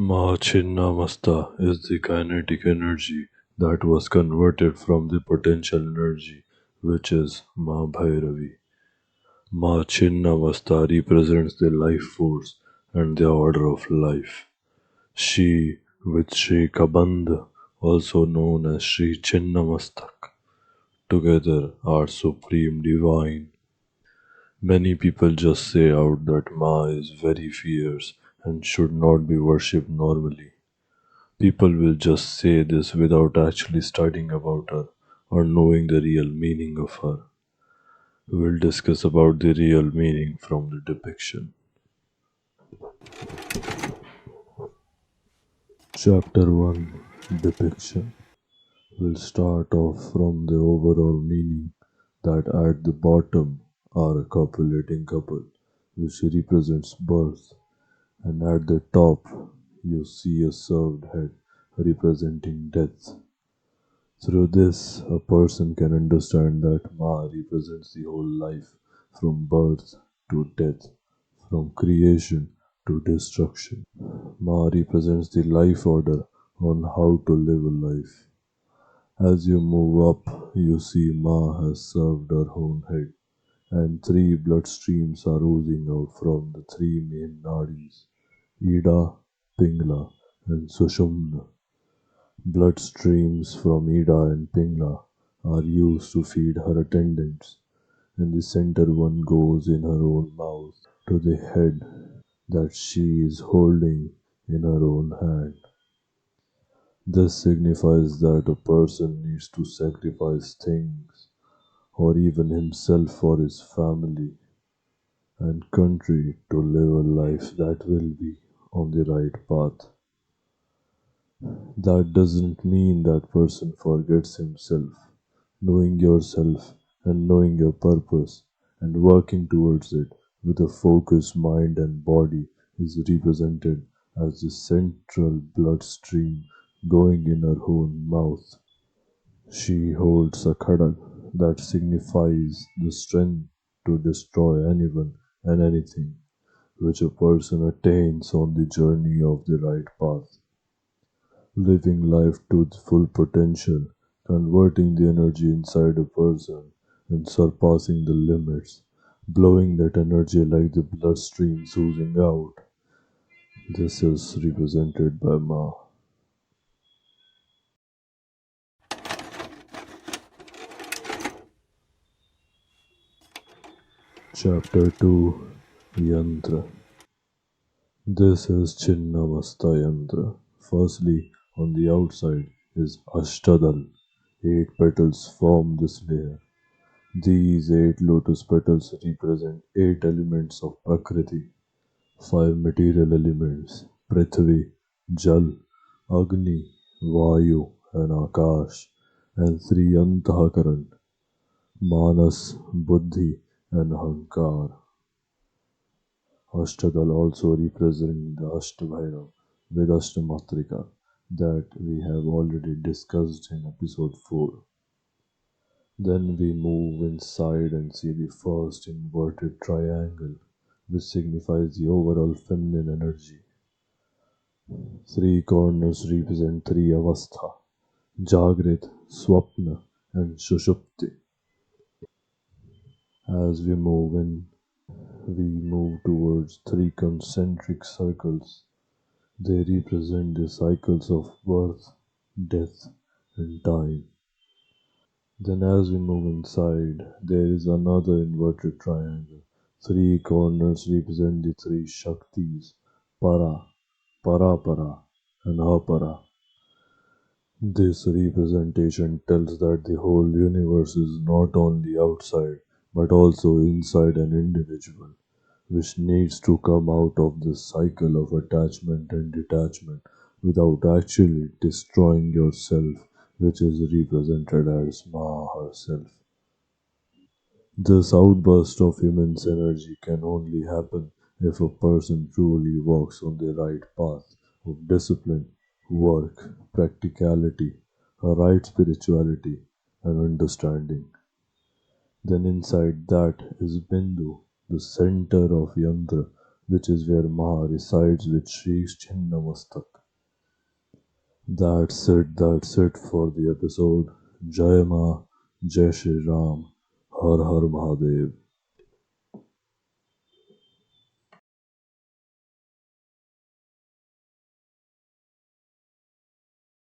Maa Chinnamasta is the kinetic energy that was converted from the potential energy, which is Maa Bhairavi. Maa Chinnamasta represents the life force and the order of life. She, with Sri Kabandh, also known as Sri Chinnamastak, together are supreme divine. Many people just say out that Ma is very fierce and should not be worshipped normally. People will just say this without actually studying about her or knowing the real meaning of her. We'll discuss about the real meaning from the depiction. Chapter 1, Depiction. We'll start off from the overall meaning that at the bottom are a copulating couple, which represents birth, and at the top you see a served head representing death. Through this, a person can understand that Ma represents the whole life, from birth to death, from creation to destruction. Ma represents the life order on how to live a life. As you move up, you see Ma has served her own head, and three blood streams are oozing out from the three main nadis, Ida, Pingla, and Sushumna. Blood streams from Ida and Pingla are used to feed her attendants, and the center one goes in her own mouth to the head that she is holding in her own hand. This signifies that a person needs to sacrifice things, or even himself for his family and country to live a life that will be on the right path. That doesn't mean that person forgets himself. Knowing yourself and knowing your purpose and working towards it with a focused mind and body is represented as the central bloodstream going in her own mouth. She holds a khadag that signifies the strength to destroy anyone and anything which a person attains on the journey of the right path. Living life to its full potential, converting the energy inside a person and surpassing the limits, blowing that energy like the bloodstream oozing out. This is represented by Ma. Chapter 2, Yantra. This is Chinnamasta Yantra. Firstly, on the outside is Ashtadal. 8 petals form this layer. These 8 lotus petals represent 8 elements of Prakriti, 5 material elements: Prithvi, Jal, Agni, Vayu, and Akash, and three Antahakaran: Manas, Buddhi, and Ahankar. Ashtadal also represent the Ashtabhairav with Ashtamatrika that we have already discussed in episode 4. Then we move inside and see the first inverted triangle, which signifies the overall feminine energy. Three corners represent three avastha: Jagrit, Swapna, and Sushupti. As we move towards three concentric circles. They represent the cycles of birth, death, and time. Then, as we move inside, there is another inverted triangle. Three corners represent the three Shaktis: Para, Parapara, and Apara. This representation tells that the whole universe is not only outside but also inside an individual, which needs to come out of this cycle of attachment and detachment without actually destroying yourself, which is represented as Ma herself. This outburst of immense energy can only happen if a person truly walks on the right path of discipline, work, practicality, a right spirituality, and understanding. Then inside that is Bindu, the center of Yantra, which is where Maa resides with Sri Chinnamastak. That's it for the episode. Jai Maa, Jai Shri Ram, Har Har Mahadev.